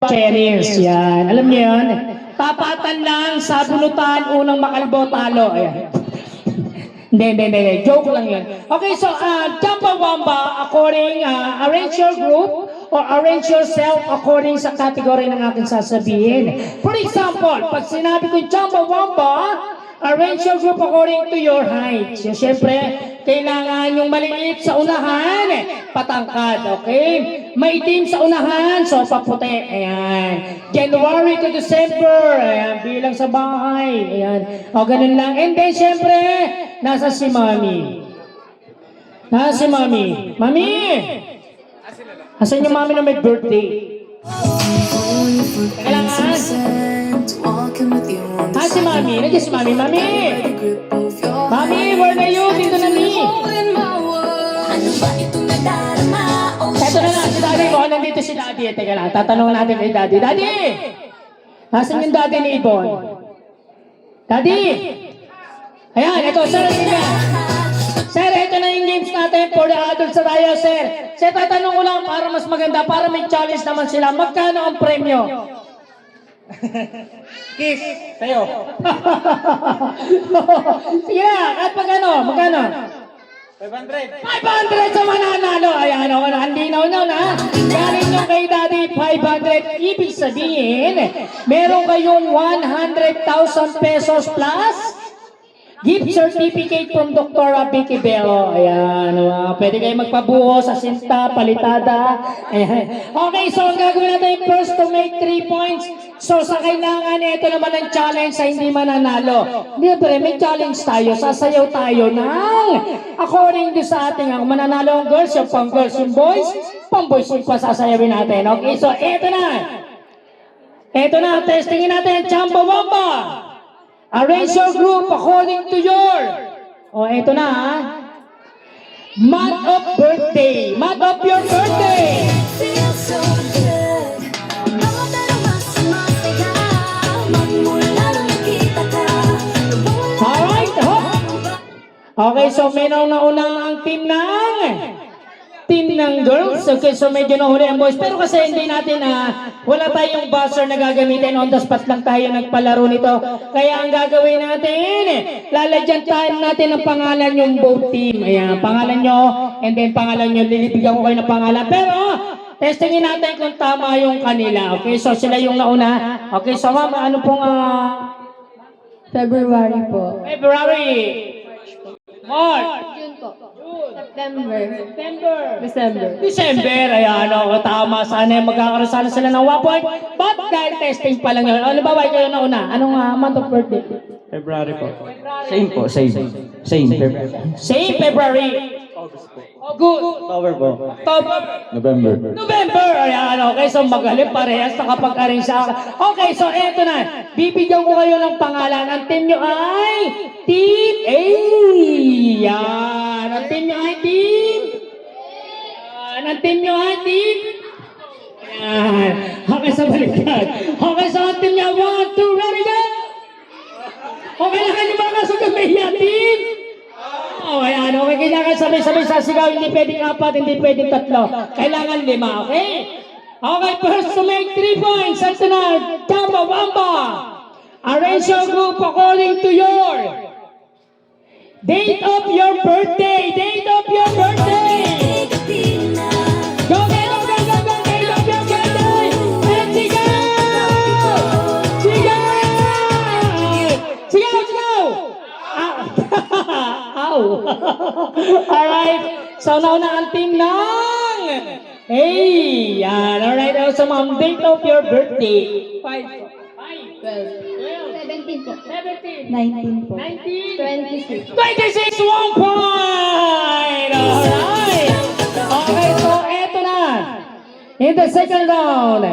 Cheris. Yan. Alam niyo yan? Tapatan lang sa bunutan, unang makalbo, talo. Ayan. Hindi. Joke lang yun. Okay, so, Chumbawamba, according, arrange your group or arrange yourself according sa category ng aking sasabihin. For example, pag sinabi ko Chumbawamba, arrange your group according to your height. So, syempre, kailangan yung maliit sa unahan, patangkad, okay? Maitim sa unahan, so paputi. Ayan. January to December, ayan, bilang sa bahay. Ayan. O, ganun lang. And then, syempre, nasa si Mami. Nasa si Mami. Mami! Asan yung Mami na may birthday? Kailangan. Ah, si Mami. Nandiyan si Mami. Mami! Mami, where are you? Dito na ni. Ito na lang, si Daddy mo. Nandito si Daddy. Teka lang, tatanungin natin kay Daddy. Daddy! Nasaan yung Daddy ni Ibon? Daddy! Ayan, ito, sir. Sir, ito na yung games natin for the adults sa tayo, sir. Sir, tatanong ko lang para mas maganda, para may challenge naman sila. Magkano ang premyo? Kiss, sa'yo. Sige na, at magkano? 500. 500 sa mananalo. Ayan, ako na, hindi na, galing nyo kay Daddy, 500. Ibig sabihin, meron kayong 100,000 pesos plus gift certificate from Dr. Vicky Bello. Ayan, pwede kayo magpabuho sa sinta, palitada. Ayan. Okay, so ang gagawin natin first to make 3 points. So sa kailangan, ito naman ang challenge sa hindi mananalo. Libre, may challenge tayo. Sasayaw tayo ng according to sa ating ang mananalo ang girls, yung pang girls, yung boys, pang boys yung pasasayawin natin. Okay, so ito na. Ito na, testingin natin ang Chumbawamba. Arrange your group according to your... O, ito na ha. Month of birthday. Month of your birthday. Alright, hop. Okay, so meron na unang ang team ng girls. Okay, so medyo nahuli ang boys. Pero kasi hindi natin, wala tayong buzzer na gagamitin. On the spot lang tayo nagpalaro nito. Kaya ang gagawin natin, lalagyan tayo natin ang pangalan yung both team. Ayan, pangalan nyo, and then pangalan nyo, lilibigyan ko kayo ng pangalan. Pero, testingin natin kung tama yung kanila. Okay, so sila yung nauna. Okay, so ma'am, ano pong, February po. February. March. June po. September. December. Ayan, tama. Sana magkakaroon sana sila ng 1 point. But dahil testing pa lang yun. Ano ba, kayo na una? Anong month of birthday? February po. Same po, same. February. Same February. August. October po. October. November. Ayan, okay. So magaling parehas nakapag-arrange sa... Okay, so eto na. Bibigyan ko kayo ng pangalan. Ang team nyo ay... Team A. Yan. Ang team nyo ay Team... Yan. Ang team nyo ay Team... Yan. Okay, sa baliktad. Okay, so ang team nyo. 1, 2, ready, go! Okay na kayo mga kasagabay yan, Team... Oh, ayan, okay, kailangan sabay-sabay sasigaw, hindi pwedeng 4, hindi pwedeng 3. Kailangan 5, okay? Okay, first to make 3 points. Ito na, Chumbawamba. Arrange your group according to your date of your birthday. Date of your birthday. Go, date of your birthday. And sigaw! Alright, so nauna ang team ng hey, yan, alright, so ma'am, date of your birthday. 5, 17 po. 17, 19 po. 19, 26. 26, 1 point! Alright, okay, so eto na, in the second round,